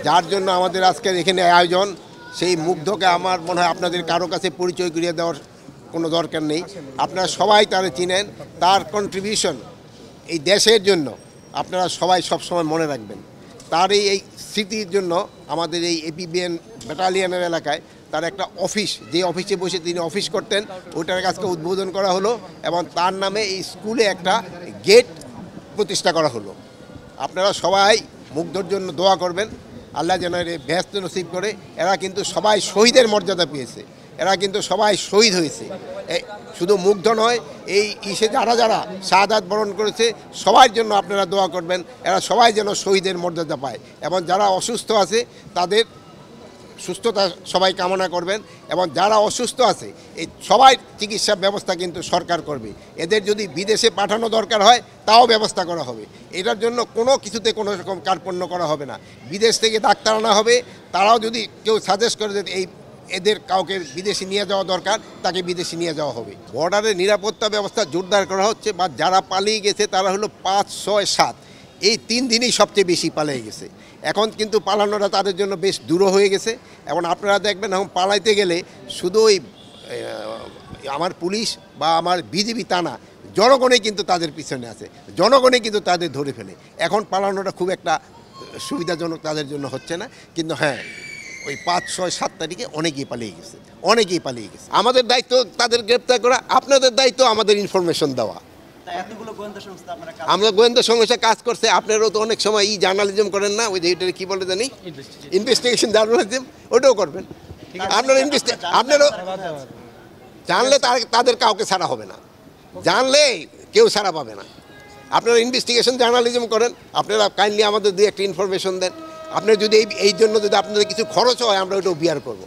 যার জন্য আমাদের আজকের এখানে আয়োজন, সেই মুগ্ধকে আমার মনে হয় আপনাদের কারো কাছে পরিচয় করিয়ে দেওয়ার কোনো দরকার নেই। আপনারা সবাই তারা চিনেন, তার কন্ট্রিবিউশন এই দেশের জন্য আপনারা সবাই সবসময় মনে রাখবেন। তার এই স্মৃতির জন্য আমাদের এই এপিবিএন ব্যাটালিয়নের এলাকায় তার একটা অফিস, যে অফিসে বসে তিনি অফিস করতেন, ওইটার কাজকে উদ্বোধন করা হলো এবং তার নামে এই স্কুলে একটা গেট প্রতিষ্ঠা করা হলো। আপনারা সবাই মুগ্ধর জন্য দোয়া করবেন, আল্লাহ যেন এর ব্যস্ত নসিব করে। এরা কিন্তু সবাই শহীদের মর্যাদা পেয়েছে, এরা কিন্তু সবাই শহীদ হয়েছে। শুধু মুগ্ধ নয়, এই ইসে যারা যারা শাহাদাত বরণ করেছে সবার জন্য আপনারা দোয়া করবেন, এরা সবাই যেন শহীদের মর্যাদা পায়। এবং যারা অসুস্থ আছে তাদের সুস্থতা সবাই কামনা করবেন। এবং যারা অসুস্থ আছে এই সবাই চিকিৎসার ব্যবস্থা কিন্তু সরকার করবে। এদের যদি বিদেশে পাঠানো দরকার হয় তাও ব্যবস্থা করা হবে। এটার জন্য কোনো কিছুতে কোনো রকম কার্পণ্য করা হবে না। বিদেশ থেকে ডাক্তার আনা হবে, তারাও যদি কেউ সাজেস্ট করে যে এই এদের কাউকে বিদেশে নিয়ে যাওয়া দরকার, তাকে বিদেশে নিয়ে যাওয়া হবে। বর্ডারের নিরাপত্তা ব্যবস্থা জোরদার করা হচ্ছে, বা যারা পালিয়ে গেছে তারা হলো 5, 6, 7 এই 3 দিনই সবচেয়ে বেশি পালিয়ে গেছে। এখন কিন্তু পালানোটা তাদের জন্য বেশ দূর হয়ে গেছে। এখন আপনারা দেখবেন এখন পালাইতে গেলে শুধু ওই আমার পুলিশ বা আমার বিজেপি তা না, জনগণই কিন্তু তাদের পিছনে আছে, জনগণই কিন্তু তাদের ধরে ফেলে। এখন পালানোটা খুব একটা সুবিধাজনক তাদের জন্য হচ্ছে না। কিন্তু হ্যাঁ, ওই 5, 6, 7 তারিখে অনেকেই পালিয়ে গেছে, অনেকেই পালিয়ে গেছে। আমাদের দায়িত্ব তাদের গ্রেপ্তার করা, আপনাদের দায়িত্ব আমাদের ইনফরমেশন দেওয়া। আমরা গোয়েন্দা সংস্থা কাজ করছে, আপনারাও তো অনেক সময় জার্নালিজম করেন না, ওই যে এটা কি বলে জানি ইনভেস্টিগেশন জার্নালিজম, ওটাও করবেন আপনারা। আপনারাও জানলে তাদের কাউকে ছাড়া হবে না, জানলে কেউ ছাড়া পাবে না। আপনারা ইনভেস্টিগেশন জার্নালিজম করেন, আপনারা কাইন্ডলি আমাদের 2 একটা ইনফরমেশন দেন। আপনার যদি এই জন্য যদি আপনাদের কিছু খরচ হয় আমরা ওটাও বিয়ার করবো।